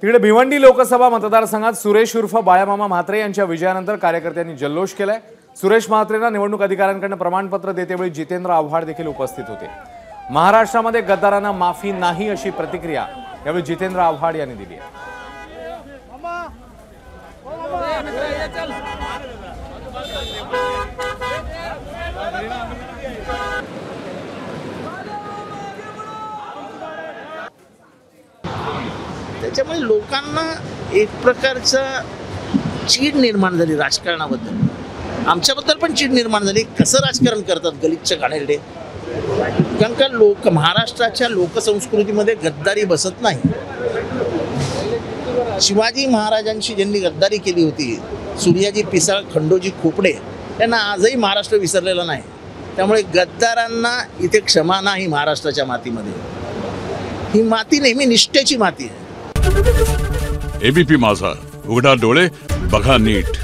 तिकडे भिवंडी लोकसभा मतदारसंघात सुरेश उर्फ बाळामामा म्हात्रे यांच्या विजयानंतर कार्यकर्त्यांनी जल्लोष केलाय। सुरेश म्हात्रेंना निवडणूक अधिकाऱ्यांकडून प्रमाणपत्र देतेवेळी जितेंद्र आव्हाड देखील उपस्थित होते। महाराष्ट्रामध्ये गद्दारांना माफी नाही अशी प्रतिक्रिया यावेळी जितेंद्र आव्हाड यांनी दिली आहे। त्याच्यामुळे लोकांना एक प्रकारचा चीड निर्माण झाली राजकारणाबद्दल। आमच्याबद्दल पण चीड निर्माण झाली। कसं राजकारण करतात गलिच्छ घाणेरडे। कारण का महाराष्ट्राच्या लोकसंस्कृतीमध्ये गद्दारी बसत नाही। शिवाजी महाराजांशी ज्यांनी गद्दारी केली होती, सूर्याजी पिसाळ, खंडोजी खोपडे, त्यांना आजही महाराष्ट्र विसरलेला नाही। त्यामुळे गद्दारांना इथे क्षमा नाही। महाराष्ट्राच्या मातीमध्ये ही माती नेहमी निष्ठेची माती आहे। एबीपी माझा, उघडा डोळे बघा नीट।